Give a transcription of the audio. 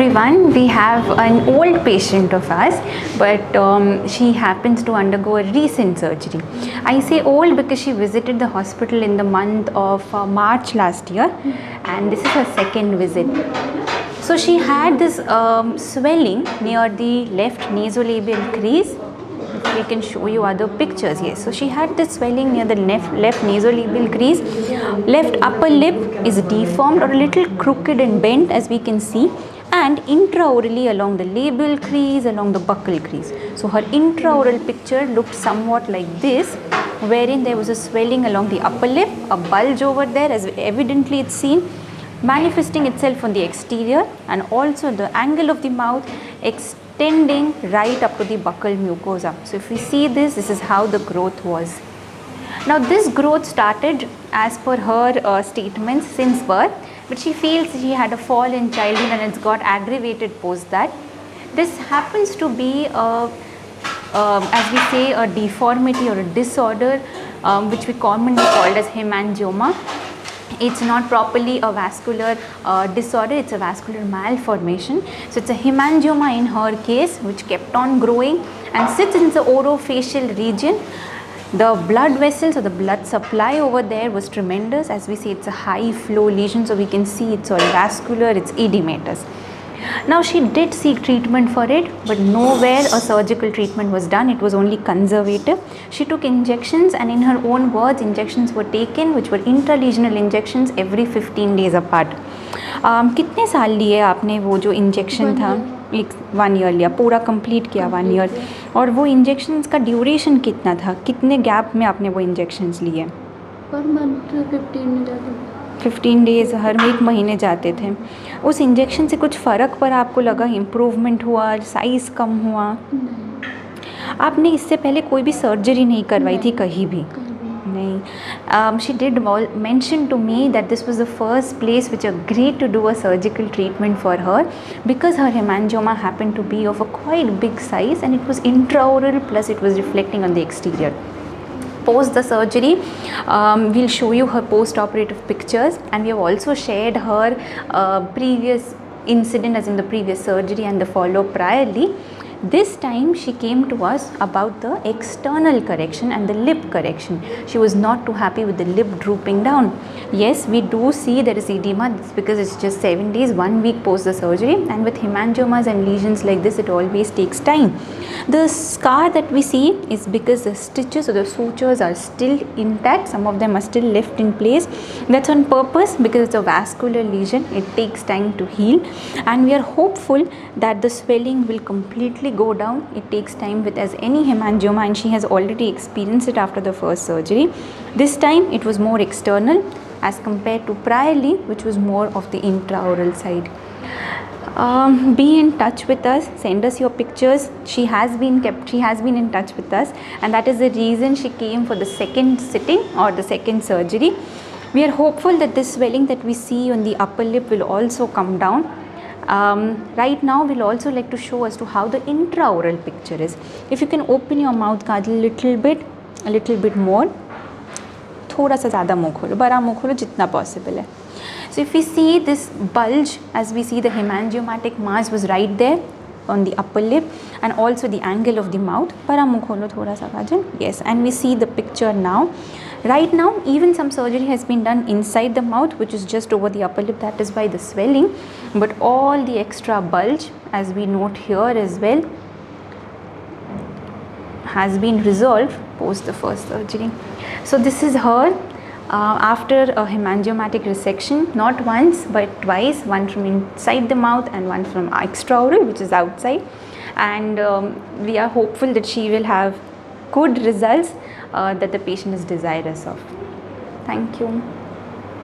everyone, we have an old patient of us, but she happens to undergo a recent surgery. I say old because she visited the hospital in the month of March last year, and this is her second visit. So she had this swelling near the left nasolabial crease. We can show you other pictures. Yes, so she had this swelling near the left nasolabial crease. Left upper lip is deformed or a little crooked and bent, as we can see, and intraorally along the labial crease, along the buccal crease. So her intraoral picture looked somewhat like this, wherein there was a swelling along the upper lip, a bulge over there, as evidently it's seen, manifesting itself on the exterior, and also the angle of the mouth extending right up to the buccal mucosa. So if we see this, this is how the growth was. Now this growth started, as per her statements, since birth, but she feels she had a fall in childhood and it's got aggravated post that. This happens to be as we say, a deformity or a disorder which we commonly called as hemangioma. It's not properly a vascular disorder, it's a vascular malformation. So it's a hemangioma in her case, which kept on growing and sits in the orofacial region. The blood vessels or the blood supply over there was tremendous. As we see, it's a high flow lesion, so we can see it's all vascular, it's edematous. Now she did seek treatment for it, but nowhere a surgical treatment was done. It was only conservative. She took injections, and in her own words, injections were taken which were intralesional injections every 15 days apart. कितने साल लिए आपने वो जो injection था? 1 year लिया, पूरा complete किया 1 year. और वो इंजेक्शंस का ड्यूरेशन कितना था? कितने गैप में आपने वो इंजेक्शंस लिए? पर मंथ 15 जाते 15 डेज़, हर 1 महीने जाते थे. उस इंजेक्शन से कुछ फ़र्क पर आपको लगा? इम्प्रूवमेंट हुआ? साइज़ कम हुआ? आपने इससे पहले कोई भी सर्जरी नहीं करवाई थी कहीं भी? नहीं. She did mention to me that this was the first place which agreed to do a surgical treatment for her, because her hemangioma happened to be of a quite big size and it was intraoral, plus it was reflecting on the exterior. Post the surgery, we'll show you her post-operative pictures, and we have also shared her previous incident, as in the previous surgery and the follow-up priorly. This time she came to us about the external correction and the lip correction. She was not too happy with the lip drooping down. Yes, we do see there is edema. That's because it's just 7 days, 1 week post the surgery, and with hemangiomas and lesions like this, it always takes time. The scar that we see is because the stitches or the sutures are still intact. Some of them are still left in place. That's on purpose, because it's a vascular lesion. It takes time to heal, and we are hopeful that the swelling will completely go down. It takes time with as any hemangioma, and she has already experienced it after the first surgery. This time it was more external as compared to priorly, which was more of the intraoral side. Be in touch with us, send us your pictures. She has been in touch with us, and that is the reason she came for the second sitting or the second surgery. We are hopeful that this swelling that we see on the upper lip will also come down. Right now we'll also like to show as to how the intraoral picture is. If you can open your mouth a little bit more, थोड़ा सा ज़्यादा मुँह खोलो, बड़ा मुँह खोलो जितना possible है. So if we see this bulge, as we see the hemangiomatic mass was right there on the upper lip, and also the angle of the mouth. बड़ा मुँह खोलो थोड़ा सा काजल. Yes, and we see the picture now. Right now, even some surgery has been done inside the mouth, which is just over the upper lip. That is why the swelling, but all the extra bulge, as we note here as well, has been resolved post the first surgery. So this is her after a hemangiomatic resection, not once but twice, one from inside the mouth and one from extraoral, which is outside, and we are hopeful that she will have good results that the patient is desirous of. Thank you.